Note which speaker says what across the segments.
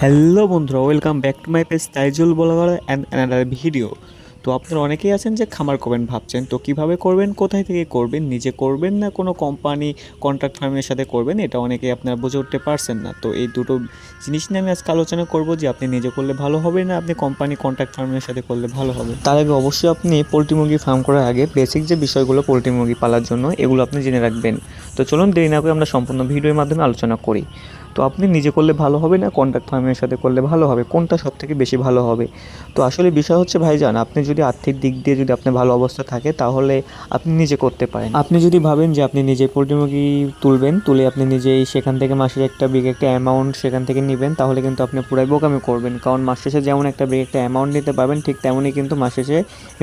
Speaker 1: Hello বন্ধুরা, welcome back to my page Taijul blogger and another video. তো আপনারা অনেকেই আছেন যে খামার করবেন ভাবছেন, তো কিভাবে করবেন, কোথায় থেকে করবেন, নিজে করবেন না কোনো কোম্পানি কন্ট্রাক্ট ফার্মের সাথে করবেন, এটা অনেকেই আপনারা বুঝে উঠতে পারছেন না। তো এই দুটো জিনিস নিয়ে আমি আজকে আলোচনা করব যে আপনি নিজে করলে ভালো হবে না আপনি কোম্পানি কন্ট্রাক্ট ফার্মের সাথে করলে ভালো হবে। তার আগে অবশ্যই আপনি পোলট্রি মুরগি ফার্ম করার আগে বেসিক যে বিষয়গুলো পোলট্রি মুরগি পালার জন্য এগুলো আপনি জেনে রাখবেন। তো চলুন দেরি না করে আমরা সম্পূর্ণ ভিডিওর মাধ্যমে আলোচনা করি। তো আপনি নিজে করলে ভালো হবে না কন্ট্রাক্ট ফার্মের সাথে করলে ভালো হবে, কোনটা সবথেকে বেশি ভালো হবে? তো আসলে বিষয় হচ্ছে ভাইজান, আপনি যদি আর্থিক দিক দিয়ে যদি আপনার ভালো অবস্থা থাকে তাহলে আপনি নিজে করতে পারেন। আপনি যদি ভাবেন যে আপনি নিজে পোলট্রি মুরগি তুলে আপনি নিজেই সেখান থেকে মাসের একটা বিগ একটা অ্যামাউন্ট সেখান থেকে নেবেন, তাহলে কিন্তু আপনি পুরাই বোকামি করবেন। কারণ মাস শেষে যেমন একটা বিগ একটা অ্যামাউন্ট নিতে পারবেন, ঠিক তেমনই কিন্তু মাস শেষে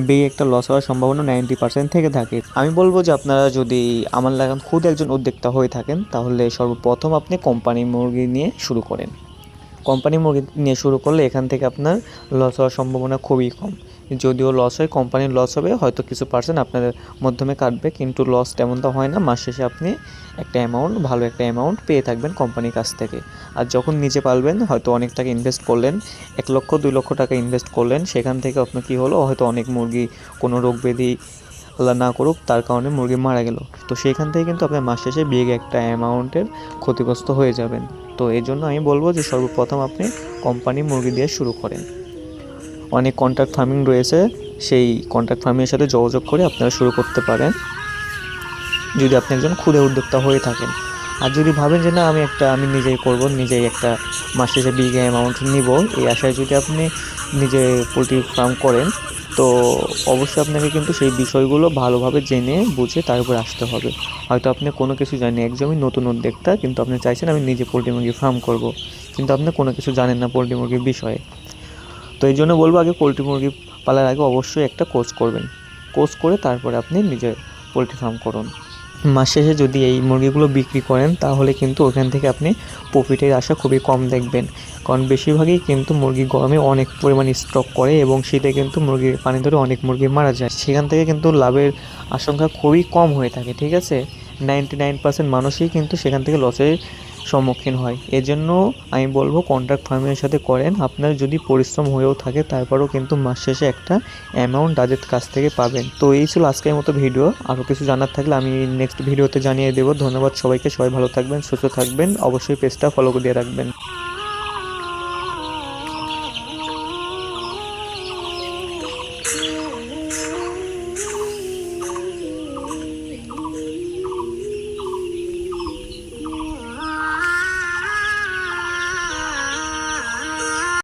Speaker 1: বিগ একটা লস হওয়ার সম্ভাবনা 90% থেকে থাকে। আমি বলবো যে আপনারা যদি আমার লাগান খুদ একজন উদ্যোক্তা হয়ে থাকেন তাহলে সর্বপ্রথম আপনি কোম্পানি মুরগি নিয়ে শুরু করেন। কোম্পানি মুরগি নিয়ে শুরু করলে এখান থেকে আপনার লস হওয়ার সম্ভাবনা খুবই কম। যদিও লস হয়, কোম্পানির লস হবে, হয়তো কিছু পার্সেন্ট আপনাদের মাধ্যমে কাটবে, কিন্তু লস তেমনটা হয় না। মাস শেষে আপনি একটা অ্যামাউন্ট, ভালো একটা অ্যামাউন্ট পেয়ে থাকবেন কোম্পানির কাছ থেকে। আর যখন নিজে পালবেন, হয়তো অনেক টাকা ইনভেস্ট করলেন, 1 লক্ষ 2 লক্ষ টাকা ইনভেস্ট করলেন, সেখান থেকে আপনার কী হলো, হয়তো অনেক মুরগি কোনো রোগ ব্যাধি আল্লাহ না করুক তার কারণে মুরগি মারা গেল, তো সেখান থেকে কিন্তু আপনার মাস শেষে বিগ একটা অ্যামাউন্টের ক্ষতিগ্রস্ত হয়ে যাবেন। তো এই জন্য আমি বলবো যে সর্বপ্রথম আপনি কোম্পানি মুরগি দিয়ে শুরু করেন। অনেক কন্ট্রাক্ট ফার্মিং রয়েছে, সেই কন্ট্রাক্ট ফার্মিংয়ের সাথে যোগাযোগ করে আপনারা শুরু করতে পারেন যদি আপনি একজন ক্ষুদে উদ্যোক্তা হয়ে থাকেন। আর যদি ভাবেন যে না আমি নিজেই করব, নিজেই একটা মাস শেষে বিগ অ্যামাউন্ট নিব, এই আশায় যদি আপনি নিজে পোলট্রি ফার্ম করেন, তো অবশ্যই আপনাকে কিন্তু সেই বিষয়গুলো ভালোভাবে জেনে বুঝে তারপর আসতে হবে। হয়তো আপনি কোনো কিছু জানেন, একদমই নতুন উদ্যোক্তা, কিন্তু আপনি চাইছেন আমি নিজে পোলট্রি মুরগি ফার্ম করব, কিন্তু আপনি কোনো কিছু জানেন না পোলট্রি মুরগির বিষয়ে। তো এই জন্য বলবো আগে পোলট্রি মুরগি পালার আগে অবশ্যই একটা কোর্স করবেন। কোর্স করে তারপরে আপনি নিজে পোলট্রি ফার্ম করুন। মাস শেষে যদি এই মুরগিগুলো বিক্রি করেন তাহলে কিন্তু ওখান থেকে আপনি প্রফিটের আশা খুবই কম দেখবেন। কারণ বেশিরভাগই কিন্তু মুরগি গরমে অনেক পরিমাণ স্টক করে এবং শীতে কিন্তু মুরগির পানি ধরে অনেক মুরগি মারা যায়, সেখান থেকে কিন্তু লাভের আশঙ্কা খুবই কম হয়ে থাকে। ঠিক আছে, 99% মানুষই কিন্তু সেখান থেকে লসের সম্মুখীন হয়। এজন্য আমি বলবো কন্ট্রাক্ট ফার্মের সাথে করেন। আপনার যদি পরিশ্রম হয়েও থাকে তারপরেও কিন্তু মাস শেষে একটা অ্যামাউন্ট তাদের কাছ থেকে পাবেন। তো এই ছিল আজকের মতো ভিডিও। আরও কিছু জানার থাকলে আমি নেক্সট ভিডিওতে জানিয়ে দেবো। ধন্যবাদ সবাইকে, সবাই ভালো থাকবেন, সুস্থ থাকবেন, অবশ্যই পেজটা ফলো দিয়ে রাখবেন।